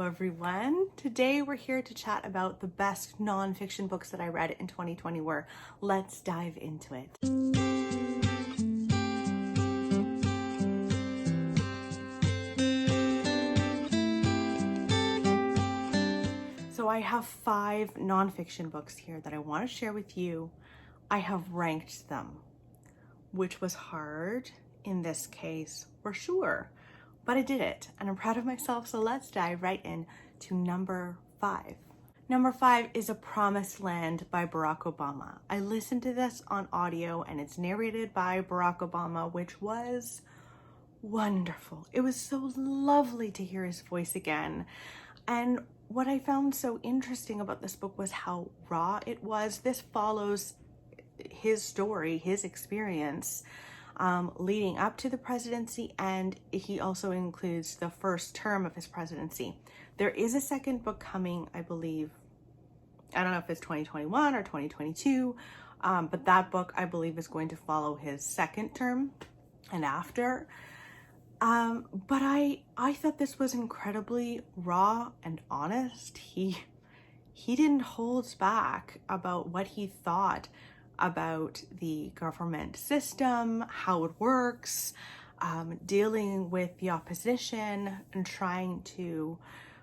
everyone. Today we're here to chat about the best nonfiction books that I read in 2020. Let's dive into it. So I have 5 nonfiction books here that I want to share with you. I have ranked them, which was hard in this case for sure, but I did it and I'm proud of myself. So let's dive right in to number 5. Number 5 is A Promised Land by Barack Obama. I listened to this on audio and it's narrated by Barack Obama, which was wonderful. It was so lovely to hear his voice again. And what I found so interesting about this book was how raw it was. This follows his story, his experience leading up to the presidency, and he also includes the first term of his presidency. There is a second book coming, I believe. I don't know if it's 2021 or 2022, but that book I believe is going to follow his second term and after. But I thought this was incredibly raw and honest. He didn't hold back about what he thought about the government system, how it works, dealing with the opposition and trying to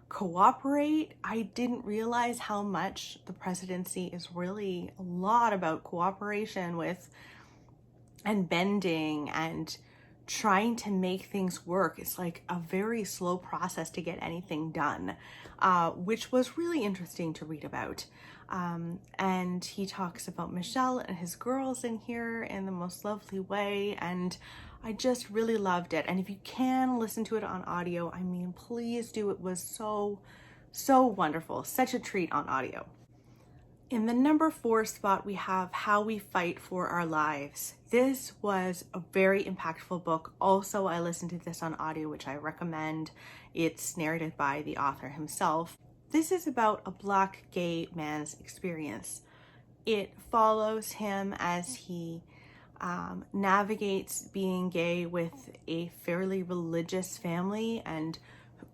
cooperate. I didn't realize how much the presidency is really a lot about cooperation with and bending and trying to make things work. It's like a very slow process to get anything done, which was really interesting to read about. And he talks about Michelle and his girls in here in the most lovely way, and I just really loved it. And if you can listen to it on audio, I mean, please do. It was so wonderful. Such a treat on audio. In the number 4 spot, we have How We Fight for Our Lives. This was a very impactful book. Also, I listened to this on audio, which I recommend. It's narrated by the author himself. This is about a Black gay man's experience. It follows him as he navigates being gay with a fairly religious family and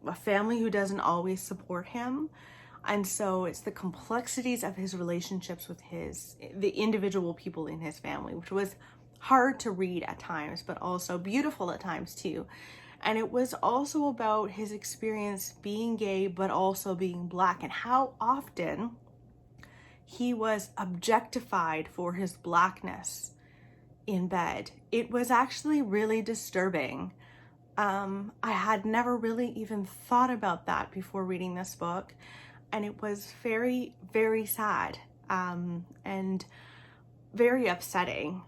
a family who doesn't always support him. And so it's the complexities of his relationships with the individual people in his family, which was hard to read at times, but also beautiful at times too. And it was also about his experience being gay, but also being Black, and how often he was objectified for his Blackness in bed. It was actually really disturbing. I had never really even thought about that before reading this book. And it was very, very sad and very upsetting.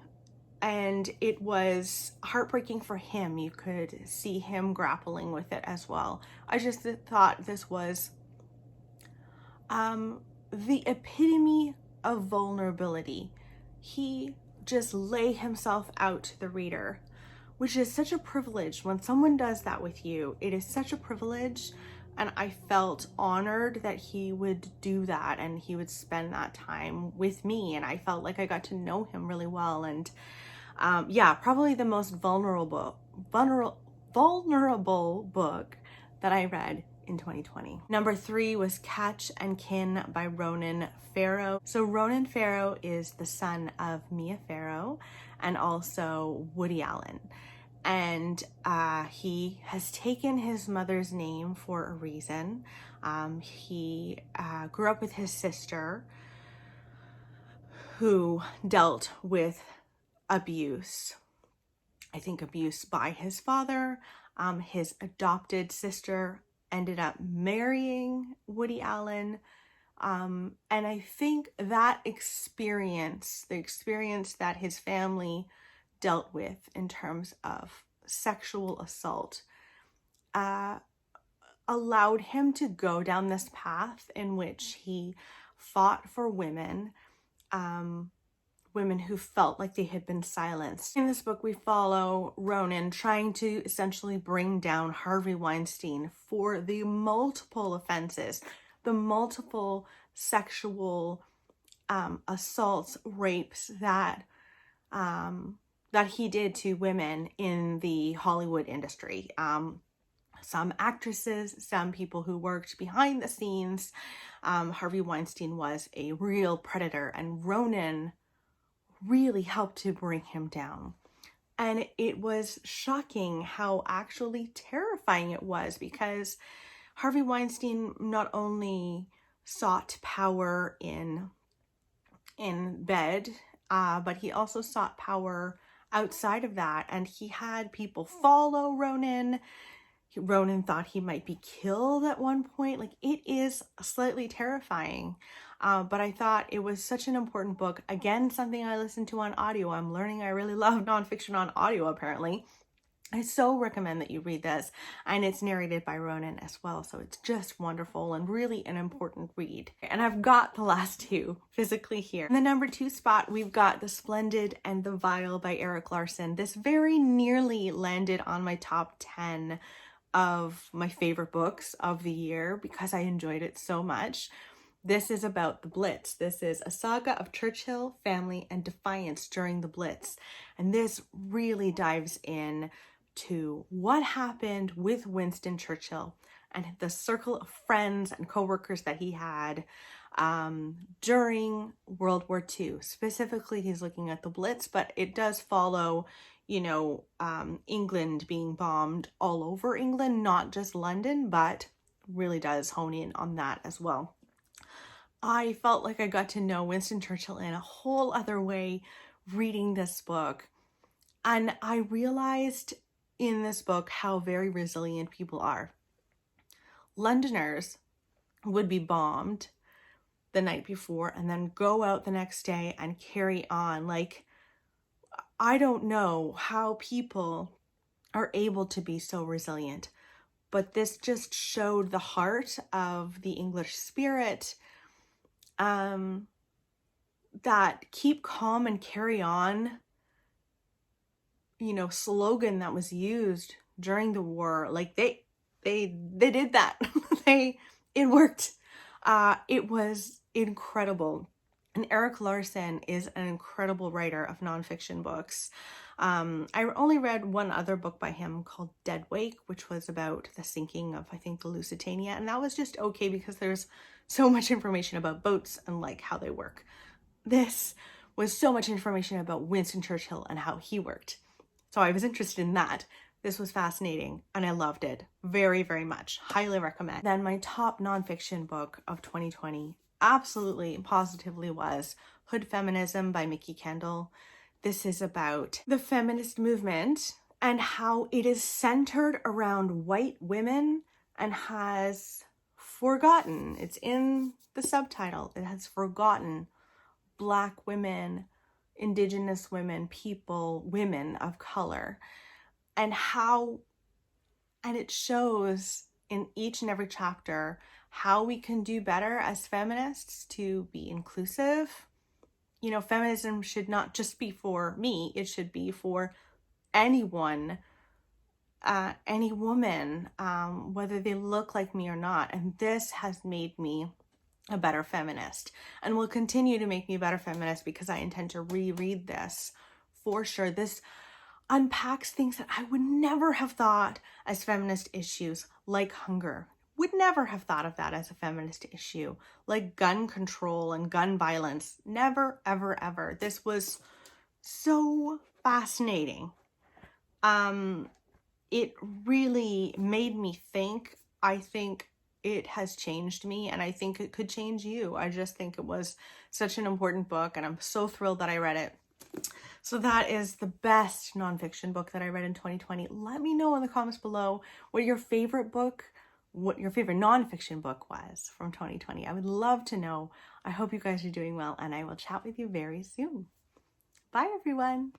And it was heartbreaking for him. You could see him grappling with it as well. I just thought this was the epitome of vulnerability. He just lay himself out to the reader, which is such a privilege. When someone does that with you, it is such a privilege. And I felt honored that he would do that and he would spend that time with me. And I felt like I got to know him really well. And yeah, probably the most vulnerable book that I read in 2020. Number 3 was Catch and Kin by Ronan Farrow. So Ronan Farrow is the son of Mia Farrow and also Woody Allen. And he has taken his mother's name for a reason. He grew up with his sister who dealt with abuse. I think abuse by his father. His adopted sister ended up marrying Woody Allen. And I think that experience, the experience that his family dealt with in terms of sexual assault, allowed him to go down this path in which he fought for women, women who felt like they had been silenced. In this book, we follow Ronan trying to essentially bring down Harvey Weinstein for the multiple offenses, the multiple sexual assaults, rapes that he did to women in the Hollywood industry. some actresses, some people who worked behind the scenes. Harvey Weinstein was a real predator, and Ronan really helped to bring him down. And it was shocking how actually terrifying it was, because Harvey Weinstein not only sought power in bed, but he also sought power outside of that. And he had people follow Ronan. Ronan thought he might be killed at one point. Like, it is slightly terrifying. But I thought it was such an important book. Again, something I listened to on audio. I'm learning I really love nonfiction on audio, apparently. I so recommend that you read this, and it's narrated by Ronan as well, so it's just wonderful and really an important read. And I've got the last two physically here. In the number 2 spot, we've got The Splendid and the Vile by Erik Larson. This very nearly landed on my top 10 of my favorite books of the year because I enjoyed it so much. This is about the Blitz. This is a saga of Churchill, family, and defiance during the Blitz. And this really dives in to what happened with Winston Churchill and the circle of friends and co-workers that he had during World War II. Specifically, he's looking at the Blitz, but it does follow, you know, England being bombed all over England, not just London, but really does hone in on that as well. I felt like I got to know Winston Churchill in a whole other way reading this book. And I realized in this book how very resilient people are. Londoners would be bombed the night before and then go out the next day and carry on. Like, I don't know how people are able to be so resilient, but this just showed the heart of the English spirit, that keep calm and carry on, you know, slogan that was used during the war. Like, they did that. It worked. It was incredible. And Erik Larson is an incredible writer of nonfiction books. I only read one other book by him called Dead Wake, which was about the sinking of, I think, the Lusitania. And that was just okay because there's so much information about boats and like how they work. This was so much information about Winston Churchill and how he worked. So I was interested in that. This was fascinating and I loved it very, very much. Highly recommend. Then my top nonfiction book of 2020 absolutely, positively was Hood Feminism by Mikki Kendall. This is about the feminist movement and how it is centered around white women and has forgotten, it's in the subtitle, it has forgotten Black women, Indigenous women, people, women of color, and it shows in each and every chapter how we can do better as feminists to be inclusive. You know, feminism should not just be for me, it should be for anyone, any woman, whether they look like me or not. And this has made me a better feminist and will continue to make me a better feminist because I intend to reread this for sure. This unpacks things that I would never have thought as feminist issues, like hunger. Would never have thought of that as a feminist issue, like gun control and gun violence. Never, ever, ever. This was so fascinating. It really made me think. I think it has changed me, and I think it could change you. I just think it was such an important book, and I'm so thrilled that I read it. So that is the best nonfiction book that I read in 2020. Let me know in the comments below what your favorite nonfiction book was from 2020. I would love to know. I hope you guys are doing well, and I will chat with you very soon. Bye, everyone.